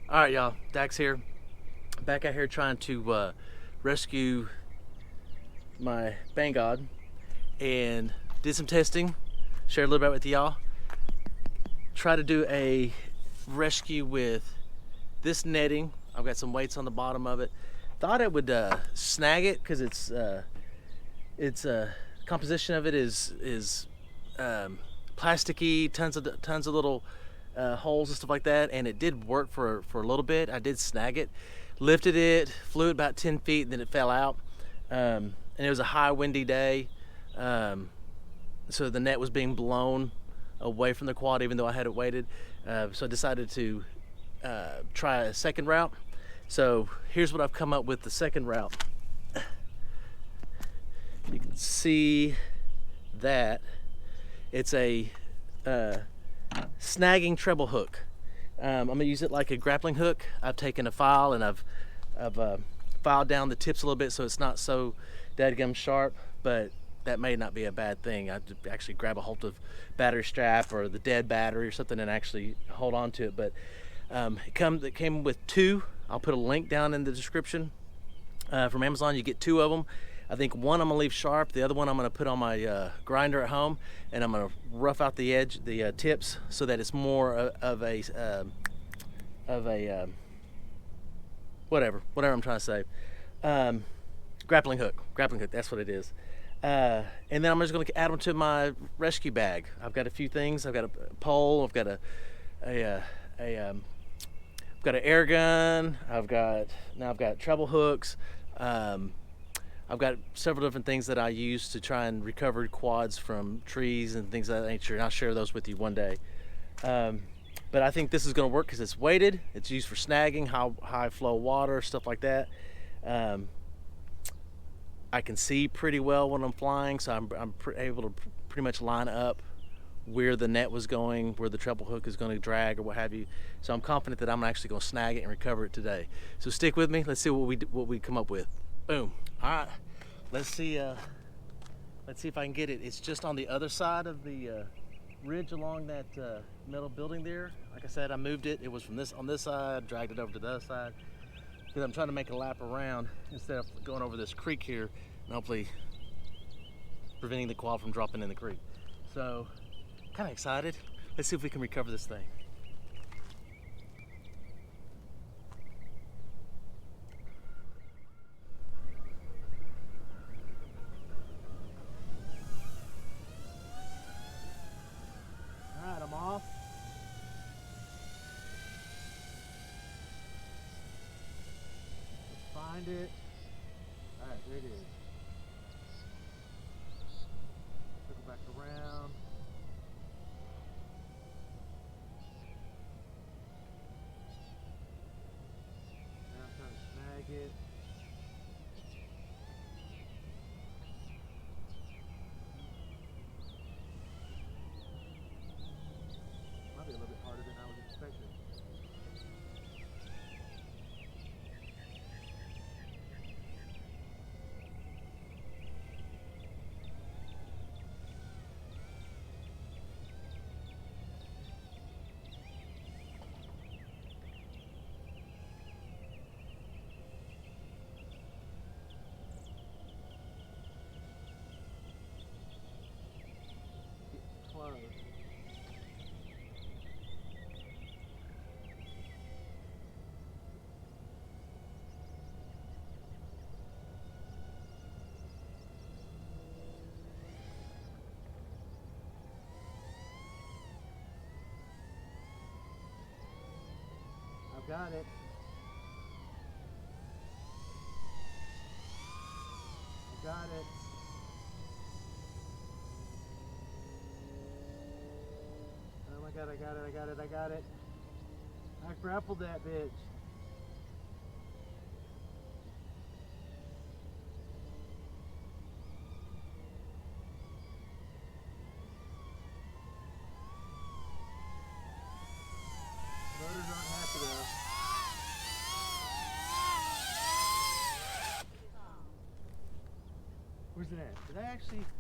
All right, y'all. Dax here. Back out here trying to rescue my Banggod, and did some testing. Shared a little bit with y'all. Try to do a rescue with this netting. I've got some weights on the bottom of it. Thought it would snag it because its composition of it is plasticky, tons of little holes and stuff like that, and it did work for a little bit. I did snag it, lifted it, flew it about 10 feet, and then it fell out. And it was a high windy day, so the net was being blown away from the quad even though I had it weighted. So I decided to try a second route. So here's what I've come up with the second route. You can see that it's a snagging treble hook. I'm gonna use it like a grappling hook. I've taken a file and I've filed down the tips a little bit so it's not so dadgum sharp, but that may not be a bad thing. I'd actually grab a hold of battery strap or the dead battery or something and actually hold on to it. But it came with two. I'll put a link down in the description from Amazon. You get two of them. I think one I'm gonna leave sharp, the other one I'm gonna put on my grinder at home, and I'm gonna rough out the edge, the tips, so that it's more of a whatever I'm trying to say. Grappling hook, that's what it is. And then I'm just gonna add them to my rescue bag. I've got a few things. I've got a pole. I've got I've got an air gun. I've got treble hooks. I've got several different things that I use to try and recover quads from trees and things of that nature, and I'll share those with you one day. But I think this is going to work because it's weighted. It's used for snagging, high flow water, stuff like that. I can see pretty well when I'm flying, so I'm able to pretty much line up where the net was going, where the treble hook is going to drag or what have you. So I'm confident that I'm actually going to snag it and recover it today. So stick with me. Let's see what we come up with. Boom. All right. Let's see if I can get it. It's just on the other side of the ridge along that metal building there. Like I said, I moved it. It was on this side, dragged it over to the other side, because I'm trying to make a lap around instead of going over this creek here and hopefully preventing the quad from dropping in the creek. So, kind of excited. Let's see if we can recover this thing. All right, I'm off. Let's find it. All right, there it is. Circle back around. Now I'm trying to snag it. Might be a little bit harder than I was expecting. Close. I've got it. I've got it. Oh my God, I got it. I grappled that bitch. Motors aren't happy though. Where's it at?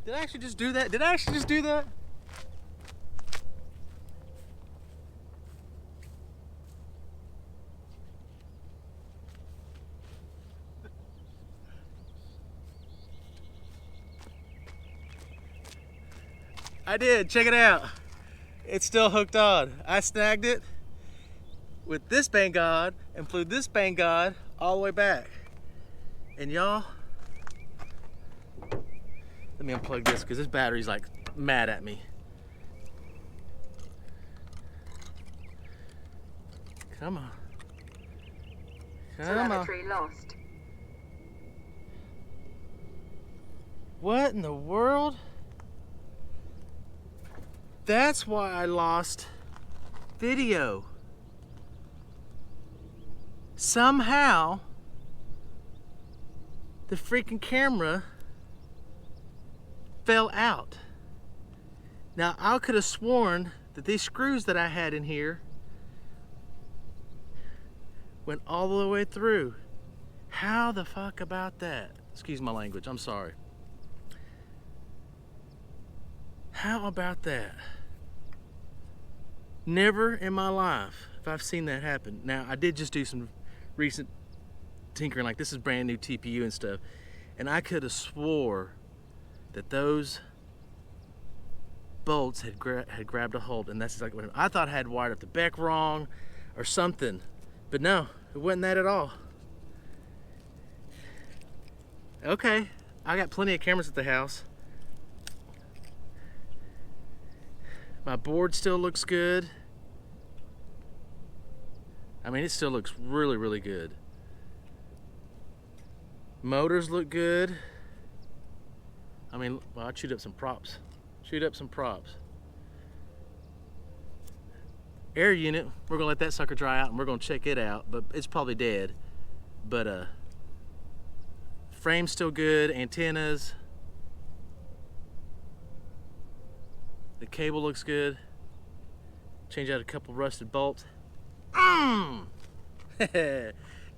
Did I actually just do that? I did, check it out. It's still hooked on. I snagged it with this Banggod and flew this Banggod all the way back. And y'all, let me unplug this because this battery's like mad at me. Come on. Come on. Telemetry lost. What in the world? That's why I lost video. Somehow, the freaking camera fell out. Now, I could have sworn that these screws that I had in here went all the way through. How the fuck about that? Excuse my language, I'm sorry. How about that? Never in my life have I seen that happen. Now, I did just do some recent tinkering, like this is brand new TPU and stuff, and I could have swore that those bolts had grabbed a hold, and that's exactly what I thought I had wired up the back wrong or something, but no, it wasn't that at all. Okay, I got plenty of cameras at the house. My board still looks good. I mean, it still looks really, really good. Motors look good. I mean, well, I chewed up some props. Chewed up some props. Air unit, we're gonna let that sucker dry out and we're gonna check it out, but it's probably dead. But frame's still good, antennas. The cable looks good. Change out a couple rusted bolts.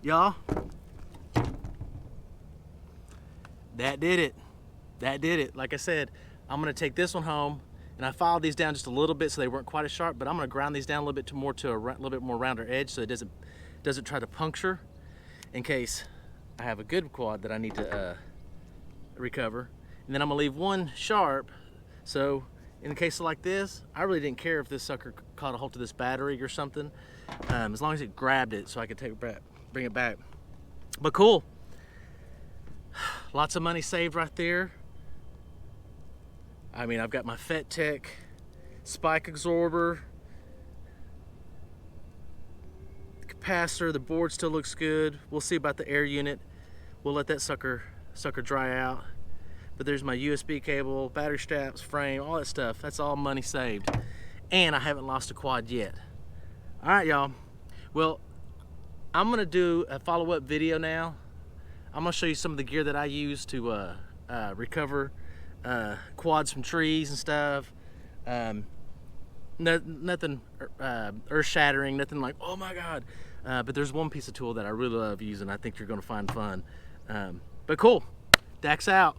Y'all, that did it. That did it. Like I said, I'm gonna take this one home, and I filed these down just a little bit so they weren't quite as sharp, but I'm gonna grind these down a little bit more to a little bit more rounder edge so it doesn't try to puncture in case I have a good quad that I need to recover. And then I'm gonna leave one sharp, so in a case like this, I really didn't care if this sucker caught a hold to this battery or something, as long as it grabbed it so I could take it back, bring it back. But cool. Lots of money saved right there. I mean, I've got my FetTech spike absorber, the capacitor, the board still looks good. We'll see about the air unit. We'll let that sucker dry out. But there's my USB cable, battery straps, frame, all that stuff. That's all money saved. And I haven't lost a quad yet. All right, y'all. Well, I'm gonna do a follow-up video now. I'm gonna show you some of the gear that I use to recover quads from trees and stuff. Nothing earth-shattering, nothing like, oh my God. But there's one piece of tool that I really love using. I think you're gonna find fun. But cool, Dax out.